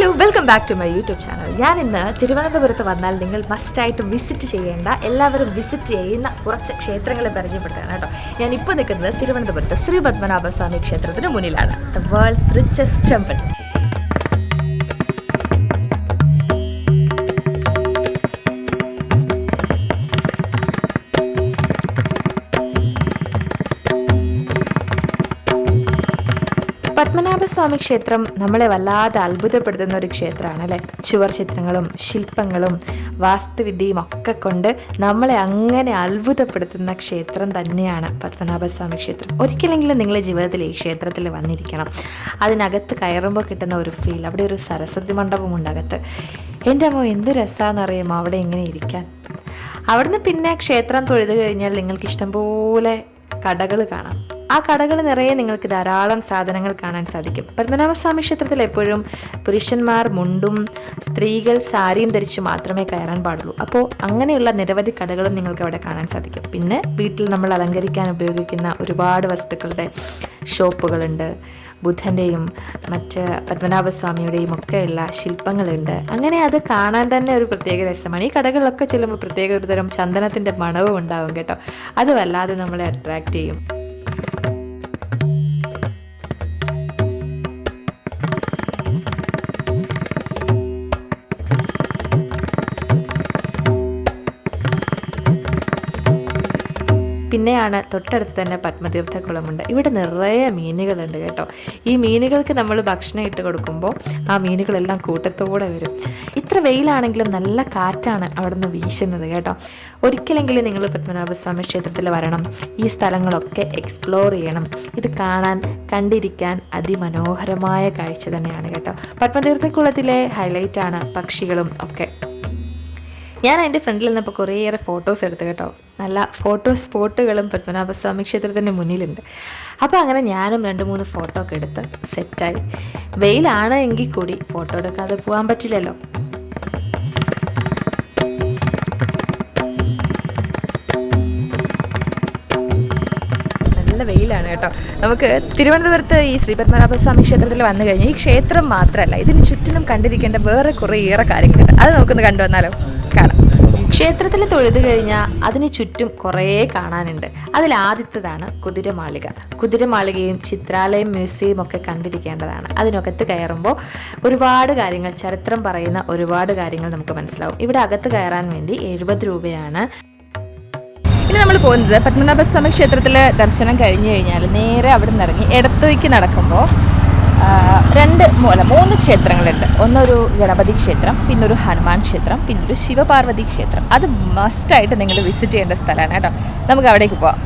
Hello, welcome back to my YouTube channel. ഞാൻ ഇന്ന് തിരുവനന്തപുരത്ത് വന്നാൽ നിങ്ങൾ മസ്റ്റായിട്ടും വിസിറ്റ് ചെയ്യേണ്ട, എല്ലാവരും വിസിറ്റ് ചെയ്യുന്ന കുറച്ച് ക്ഷേത്രങ്ങളെ പരിചയപ്പെടുത്തുകയാണ് കേട്ടോ. ഞാനിപ്പോൾ നിൽക്കുന്നത് തിരുവനന്തപുരത്ത് ശ്രീ പത്മനാഭസ്വാമി ക്ഷേത്രത്തിന് മുന്നിലാണ്. The world's richest temple. Padmanabhaswamy ക്ഷേത്രം നമ്മളെ വല്ലാതെ അത്ഭുതപ്പെടുത്തുന്ന ഒരു ക്ഷേത്രമാണ് അല്ലേ. ചുവർ ചിത്രങ്ങളും ശില്പങ്ങളും വാസ്തുവിദ്യയും ഒക്കെ കൊണ്ട് നമ്മളെ അങ്ങനെ അത്ഭുതപ്പെടുത്തുന്ന ക്ഷേത്രം തന്നെയാണ് പത്മനാഭസ്വാമി ക്ഷേത്രം. ഒരിക്കലെങ്കിലും നിങ്ങളുടെ ജീവിതത്തിൽ ഈ ക്ഷേത്രത്തിൽ വന്നിരിക്കണം. അതിനകത്ത് കയറുമ്പോൾ കിട്ടുന്ന ഒരു ഫീൽ, അവിടെ ഒരു സരസ്വതി മണ്ഡപമുണ്ട് അകത്ത്. എൻ്റെ അമ്മ എന്ത് രസമാണെന്നറിയാമോ അവിടെ ഇങ്ങനെ ഇരിക്കാൻ. അവിടുന്ന് പിന്നെ ക്ഷേത്രം തൊഴുതു കഴിഞ്ഞാൽ നിങ്ങൾക്ക് ഇഷ്ടംപോലെ കടകൾ കാണാം. ആ കടകൾ നിറയെ നിങ്ങൾക്ക് ധാരാളം സാധനങ്ങൾ കാണാൻ സാധിക്കും. പത്മനാഭസ്വാമി ക്ഷേത്രത്തിൽ എപ്പോഴും പുരുഷന്മാർ മുണ്ടും സ്ത്രീകൾ സാരിയും ധരിച്ച് മാത്രമേ കയറാൻ പാടുള്ളൂ. അപ്പോൾ അങ്ങനെയുള്ള നിരവധി കടകളും നിങ്ങൾക്ക് അവിടെ കാണാൻ സാധിക്കും. പിന്നെ വീട്ടിൽ നമ്മൾ അലങ്കരിക്കാൻ ഉപയോഗിക്കുന്ന ഒരുപാട് വസ്തുക്കളുടെ ഷോപ്പുകളുണ്ട്. ബുദ്ധൻ്റെയും മറ്റ് പത്മനാഭസ്വാമിയുടെയും ഒക്കെയുള്ള ശില്പങ്ങളുണ്ട്. അങ്ങനെ അത് കാണാൻ തന്നെ ഒരു പ്രത്യേക രസമാണ്. ഈ കടകളിലൊക്കെ ചെല്ലുമ്പോൾ പ്രത്യേക ഒരു തരം ചന്ദനത്തിൻ്റെ മണവും ഉണ്ടാവും കേട്ടോ. അത് വല്ലാതെ നമ്മളെ അട്രാക്റ്റ് ചെയ്യും. പിന്നെയാണ് തൊട്ടടുത്ത് തന്നെ പത്മതീർത്ഥക്കുളമുണ്ട്. ഇവിടെ നിറയെ മീനുകളുണ്ട് കേട്ടോ. ഈ മീനുകൾക്ക് നമ്മൾ ഭക്ഷണം ഇട്ട് കൊടുക്കുമ്പോൾ ആ മീനുകളെല്ലാം കൂട്ടത്തോടെ വരും. ഇത്ര വെയിലാണെങ്കിലും നല്ല കാറ്റാണ് അവിടെ നിന്ന് വീശുന്നത് കേട്ടോ. ഒരിക്കലെങ്കിലും നിങ്ങൾ പത്മനാഭസ്വാമി ക്ഷേത്രത്തിൽ വരണം. ഈ സ്ഥലങ്ങളൊക്കെ എക്സ്പ്ലോർ ചെയ്യണം. ഇത് കാണാൻ കണ്ടിരിക്കാൻ അതിമനോഹരമായ കാഴ്ച തന്നെയാണ് കേട്ടോ. പത്മതീർത്ഥക്കുളത്തിലെ ഹൈലൈറ്റാണ് പക്ഷികളും ഒക്കെ. ഞാൻ എൻ്റെ ഫ്രണ്ടിൽ നിന്നപ്പോൾ കുറേയേറെ ഫോട്ടോസ് എടുത്തു കേട്ടോ. നല്ല ഫോട്ടോ സ്പോട്ടുകളും പത്മനാഭസ്വാമി ക്ഷേത്രത്തിൻ്റെ മുന്നിലുണ്ട്. അപ്പോൾ അങ്ങനെ ഞാനും 2-3 ഫോട്ടോ ഒക്കെ എടുത്ത് സെറ്റായി. വെയിലാണ് എങ്കിൽ കൂടി ഫോട്ടോ എടുക്കാതെ പോകാൻ പറ്റില്ലല്ലോ. നല്ല വെയിലാണ് കേട്ടോ. നമുക്ക് തിരുവനന്തപുരത്ത് ഈ ശ്രീ പത്മനാഭസ്വാമി ക്ഷേത്രത്തിൽ വന്നു കഴിഞ്ഞാൽ ഈ ക്ഷേത്രം മാത്രമല്ല, ഇതിന് ചുറ്റിനും കണ്ടിരിക്കേണ്ട വേറെ കുറേയേറെ കാര്യങ്ങളുണ്ട്. അത് നമുക്കൊന്ന് കണ്ടുവന്നാലോ? കാണാം. ക്ഷേത്രത്തിൽ തൊഴുതു കഴിഞ്ഞാൽ അതിന് ചുറ്റും കുറേ കാണാനുണ്ട്. അതിലാദ്യത്തേതാണ് കുതിരമാളിക. കുതിരമാളികയും ചിത്രാലയം മ്യൂസിയം ഒക്കെ കണ്ടിരിക്കേണ്ടതാണ്. അതിനകത്ത് കയറുമ്പോൾ ഒരുപാട് കാര്യങ്ങൾ, ചരിത്രം പറയുന്ന ഒരുപാട് കാര്യങ്ങൾ നമുക്ക് മനസ്സിലാവും. ഇവിടെ അകത്ത് കയറാൻ വേണ്ടി 70 രൂപയാണ്. ഇനി നമ്മൾ പോകുന്നത് പത്മനാഭസ്വാമി ക്ഷേത്രത്തിൽ ദർശനം കഴിഞ്ഞു കഴിഞ്ഞാൽ നേരെ അവിടെ നിന്ന് ഇറങ്ങി ഇടത്തേക്ക് നടക്കുമ്പോൾ 3 ക്ഷേത്രങ്ങളുണ്ട്. ഒന്നൊരു ഗണപതി ക്ഷേത്രം, പിന്നൊരു ഹനുമാൻ ക്ഷേത്രം, പിന്നൊരു ശിവപാർവതി ക്ഷേത്രം. അത് മസ്റ്റായിട്ട് നിങ്ങൾ വിസിറ്റ് ചെയ്യേണ്ട സ്ഥലമാണ് കേട്ടോ. നമുക്ക് അവിടേക്ക് പോവാം.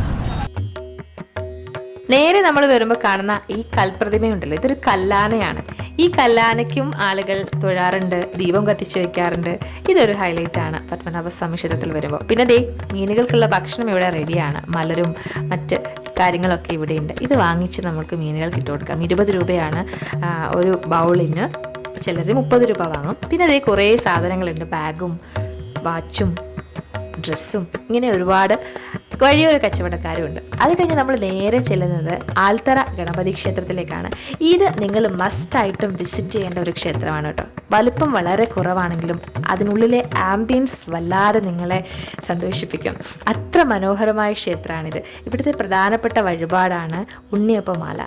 നേരെ നമ്മൾ വരുമ്പോൾ കാണുന്ന ഈ കൽപ്രതിമയുണ്ടല്ലോ, ഇതൊരു കല്ലാനയാണ്. ഈ കല്ലാനയ്ക്കും ആളുകൾ തൊഴാറുണ്ട്, ദീപം കത്തിച്ച് വെക്കാറുണ്ട്. ഇതൊരു ഹൈലൈറ്റ് ആണ് പത്മനാഭസ്വാമി ക്ഷേത്രത്തിൽ വരുമ്പോൾ. പിന്നെ ദേ മീനുകൾക്കുള്ള ഭക്ഷണം ഇവിടെ റെഡിയാണ്. മലരും മറ്റ് കാര്യങ്ങളൊക്കെ ഇവിടെയുണ്ട്. ഇത് വാങ്ങിച്ച് നമുക്ക് മീനുകൾക്ക് ഇട്ട് കൊടുക്കാം. 20 രൂപയാണ് ഒരു ബൗളിന്. ചിലർ 30 രൂപ വാങ്ങും. പിന്നെ അതേ കുറേ സാധനങ്ങളുണ്ട്. ബാഗും വാച്ചും ഡ്രസ്സും ഇങ്ങനെ ഒരുപാട് വഴിയൊരു കച്ചവടക്കാരുമുണ്ട്. അത് കഴിഞ്ഞ് നമ്മൾ നേരെ ചെല്ലുന്നത് ആൽത്തറ ഗണപതി ക്ഷേത്രത്തിലേക്കാണ്. ഇത് നിങ്ങൾ മസ്റ്റായിട്ടും വിസിറ്റ് ചെയ്യേണ്ട ഒരു ക്ഷേത്രമാണ് കേട്ടോ. വലുപ്പം വളരെ കുറവാണെങ്കിലും അതിനുള്ളിലെ ആംബിയൻസ് വല്ലാതെ നിങ്ങളെ സന്തോഷിപ്പിക്കും. അത്ര മനോഹരമായ ക്ഷേത്രമാണിത്. ഇവിടുത്തെ പ്രധാനപ്പെട്ട വഴിപാടാണ് ഉണ്ണിയപ്പമാല.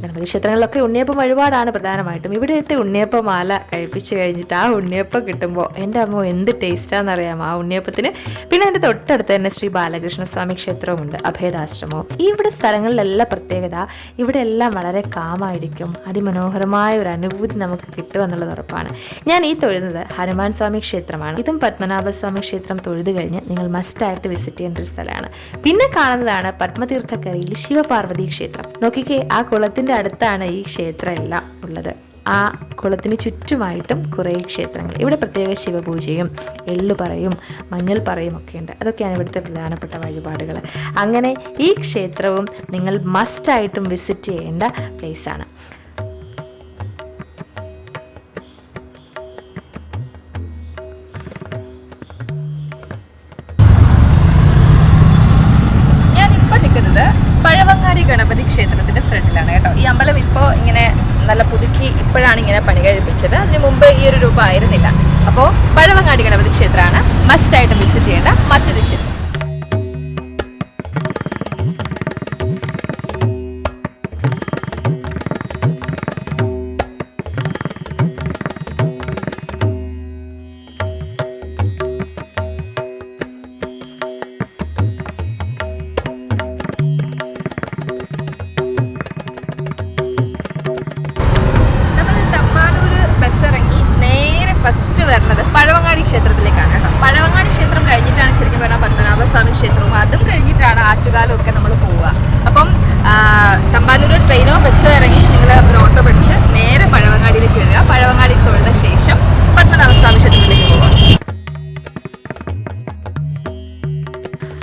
ഗണപതി ക്ഷേത്രങ്ങളിലൊക്കെ ഉണ്ണിയപ്പം വഴിപാടാണ് പ്രധാനമായിട്ടും. ഇവിടുത്തെ ഉണ്ണിയപ്പമാല കഴിപ്പിച്ച് കഴിഞ്ഞിട്ട് ആ ഉണ്ണിയപ്പം കിട്ടുമ്പോൾ എൻ്റെ അമ്മ എന്ത് ടേസ്റ്റാണെന്നറിയാമോ ആ ഉണ്ണിയപ്പത്തിന്. പിന്നെ അതിൻ്റെ തൊട്ടടുത്ത് തന്നെ ശ്രീ ബാലകൃഷ്ണസ്വാമി ക്ഷേത്രവുമുണ്ട്, അഭയദാശ്രമവും. ഇവിടെ സ്ഥലങ്ങളിലെല്ലാം പ്രത്യേകത, ഇവിടെ എല്ലാം വളരെ കാമായിരിക്കും. അതിമനോഹരമായ ഒരു അനുഭൂതി നമുക്ക് കിട്ടുമെന്നുള്ളത് ഉറപ്പാണ്. ഞാൻ ഈ തൊഴുന്നത് ഹനുമാൻ സ്വാമി ക്ഷേത്രമാണ്. ഇതും പത്മനാഭസ്വാമി ക്ഷേത്രം തൊഴുതു കഴിഞ്ഞ് നിങ്ങൾ മസ്റ്റായിട്ട് വിസിറ്റ് ചെയ്യേണ്ട ഒരു സ്ഥലമാണ്. പിന്നെ കാണുന്നതാണ് പത്മതീർത്ഥക്കരയിൽ ശിവപാർവതി ക്ഷേത്രം. നോക്കിക്കേ, ആ കുളത്തിൻ്റെ അടുത്താണ് ഈ ക്ഷേത്രം എല്ലാം ഉള്ളത്. ആ കുളത്തിന് ചുറ്റുമായിട്ടും കുറേ ക്ഷേത്രങ്ങൾ. ഇവിടെ പ്രത്യേക ശിവപൂജയും എള്ളുപറയും മഞ്ഞൾപ്പറയും ഒക്കെ ഉണ്ട്. അതൊക്കെയാണ് ഇവിടുത്തെ പ്രധാനപ്പെട്ട വഴിപാടുകൾ. അങ്ങനെ ഈ ക്ഷേത്രവും നിങ്ങൾ മസ്റ്റായിട്ടും വിസിറ്റ് ചെയ്യേണ്ട പ്ലേസാണ്. ഞാനിപ്പോൾ നിൽക്കുന്നത് പഴവങ്ങാടി ഗണപതി ക്ഷേത്രത്തിൻ്റെ ഫ്രണ്ടിലാണ് കേട്ടോ. ഈ അമ്പലം ഇപ്പോൾ ഇങ്ങനെ നല്ല പുതുക്കി ഇപ്പോഴാണ് ഇങ്ങനെ പണി കഴിപ്പിച്ചത്. അതിന് മുമ്പ് ഈ ഒരു രൂപം ആയിരുന്നില്ല. അപ്പോൾ പഴവങ്ങാടി ഗണപതി ക്ഷേത്രമാണ് മസ്റ്റായിട്ട് വിസിറ്റ് ചെയ്യേണ്ട മറ്റൊരു ക്ഷേത്രം. ഫസ്റ്റ് വരുന്നത് പഴവങ്ങാടി ക്ഷേത്രത്തിലേക്കാണ് കേട്ടോ. പഴവങ്ങാടി ക്ഷേത്രം കഴിഞ്ഞിട്ടാണ് ശരിക്കും പറഞ്ഞാൽ പത്മനാഭസ്വാമി ക്ഷേത്രവും, അതും കഴിഞ്ഞിട്ടാണ് ആറ്റുകാലും ഒക്കെ നമ്മൾ പോവുക. അപ്പം തമ്പാനൂർ ട്രെയിനോ ബസ്സോ ഇറങ്ങി നിങ്ങൾ ഒരു ഓട്ടോ പിടിച്ച് നേരെ പഴവങ്ങാടിയിലേക്ക് വരിക. പഴവങ്ങാടി തൊഴുത ശേഷം പത്മനാഭസ്വാമി ക്ഷേത്രത്തിലേക്ക് പോവുക.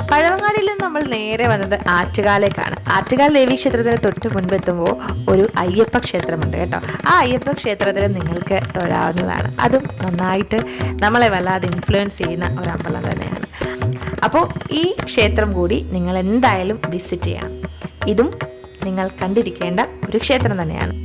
പഴവങ്ങാടിയിൽ നിന്ന് നമ്മൾ നേരെ വന്നത് ആറ്റുകാലേക്കാണ്. ആറ്റുകാൽ ദേവീ ക്ഷേത്രത്തിന് തൊട്ട് മുൻപെത്തുമ്പോൾ ഒരു അയ്യപ്പ ക്ഷേത്രമുണ്ട് കേട്ടോ. ആ അയ്യപ്പ ക്ഷേത്രത്തിലും നിങ്ങൾക്ക് തൊഴാവുന്നതാണ്. അതും നന്നായിട്ട് നമ്മളെ വല്ലാതെ ഇൻഫ്ലുവൻസ് ചെയ്യുന്ന ഒരു അമ്പലം തന്നെയാണ്. അപ്പോൾ ഈ ക്ഷേത്രം കൂടി നിങ്ങൾ എന്തായാലും വിസിറ്റ് ചെയ്യണം. ഇതും നിങ്ങൾ കണ്ടിരിക്കേണ്ട ഒരു ക്ഷേത്രം തന്നെയാണ്.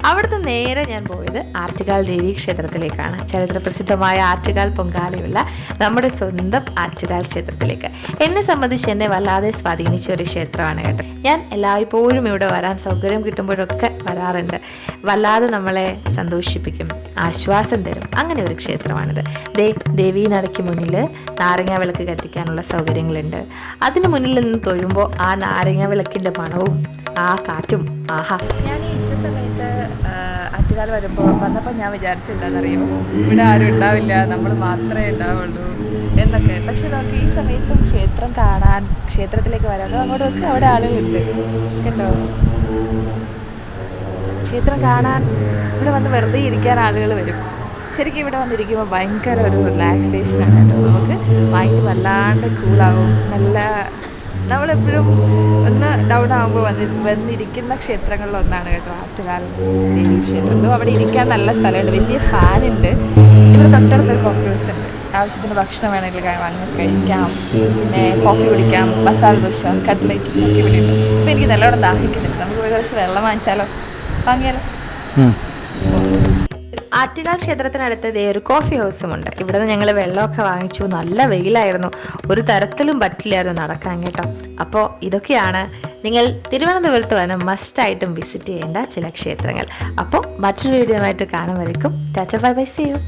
അവിടുന്ന് നേരെ ഞാൻ പോയത് ആറ്റുകാൽ ദേവീ ക്ഷേത്രത്തിലേക്കാണ്. ചരിത്രപ്രസിദ്ധമായ ആറ്റുകാൽ പൊങ്കാലയുള്ള നമ്മുടെ സ്വന്തം ആറ്റുകാൽ ക്ഷേത്രത്തിലേക്ക്. എന്നെ സംബന്ധിച്ച് എന്നെ വല്ലാതെ സ്വാധീനിച്ച ഒരു ക്ഷേത്രമാണ് കേട്ടോ. ഞാൻ എല്ലായ്പ്പോഴും ഇവിടെ വരാൻ സൗകര്യം കിട്ടുമ്പോഴൊക്കെ വരാറുണ്ട്. വല്ലാതെ നമ്മളെ സന്തോഷിപ്പിക്കും, ആശ്വാസം തരും. അങ്ങനെ ഒരു ക്ഷേത്രമാണിത്. ദേവീ നടയ്ക്ക് മുന്നിൽ നാരങ്ങ വിളക്ക് കത്തിക്കാനുള്ള സൗകര്യങ്ങളുണ്ട്. അതിന് മുന്നിൽ നിന്ന് തൊഴുമ്പോൾ ആ നാരങ്ങ വിളക്കിൻ്റെ മണവും ആ കാറ്റും ആഹാ. ഞാൻ ഈ ഉച്ച സമയത്ത് ആറ്റുകാൽ വന്നപ്പോൾ ഞാൻ വിചാരിച്ചില്ലെന്നറിയോ, ഇവിടെ ആരും ഉണ്ടാവില്ല, നമ്മൾ മാത്രമേ ഉണ്ടാവുള്ളൂ എന്നൊക്കെ. പക്ഷെ നമുക്ക് ഈ സമയത്തും ക്ഷേത്രം കാണാൻ, ക്ഷേത്രത്തിലേക്ക് വരാൻ അങ്ങോട്ടൊക്കെ അവിടെ ആളുകളുണ്ട് കേട്ടോ. ക്ഷേത്രം കാണാൻ ഇവിടെ വന്ന് വെറുതെ ഇരിക്കാൻ ആളുകൾ വരും. ശരിക്കും ഇവിടെ വന്നിരിക്കുമ്പോൾ ഭയങ്കര ഒരു റിലാക്സേഷനാണ് കേട്ടോ. നമുക്ക് മൈൻഡ് വല്ലാണ്ട് കൂളാവും. നല്ല നമ്മളെപ്പോഴും ഒന്ന് ഡൗൺ ആകുമ്പോൾ വന്നിരിക്കുന്ന ക്ഷേത്രങ്ങളിലൊന്നാണ് കേട്ടോ ആറ്റുകാൽ ദേവീ ക്ഷേത്രം. അവിടെ ഇരിക്കാൻ നല്ല സ്ഥലമുണ്ട്, വലിയ ഫാനുണ്ട്. ഇവിടെ തൊട്ടടുത്തൊരു കോഫി ഹൗസ് ഉണ്ട്. ആവശ്യത്തിന് ഭക്ഷണം വേണമെങ്കിൽ വാങ്ങി കഴിക്കാം, പിന്നെ കോഫി കുടിക്കാം, മസാല ദോശ, കട്ട്ലൈറ്റ് ഒക്കെ ഇവിടെ ഉണ്ട്. അപ്പോൾ എനിക്ക് നല്ലോണം ദാഹിക്കുന്നുണ്ട്. നമുക്ക് പോയി കുറച്ച് വെള്ളം വാങ്ങിച്ചാലോ, വാങ്ങിയാലോ? ആറ്റുകാൽ ക്ഷേത്രത്തിനടുത്ത് ഒരു കോഫി ഹൗസും ഉണ്ട്. ഇവിടെ നിന്ന് ഞങ്ങൾ വെള്ളമൊക്കെ വാങ്ങിച്ചു. നല്ല വെയിലായിരുന്നു, ഒരു തരത്തിലും പറ്റില്ലായിരുന്നു നടക്കാൻ കേട്ടോ. അപ്പോൾ ഇതൊക്കെയാണ് നിങ്ങൾ തിരുവനന്തപുരത്ത് വന്ന് മസ്റ്റായിട്ടും വിസിറ്റ് ചെയ്യേണ്ട ചില ക്ഷേത്രങ്ങൾ. അപ്പോൾ മറ്റൊരു വീഡിയോ ആയിട്ട് കാണും വരയ്ക്കും ta-ta bye bye, see U.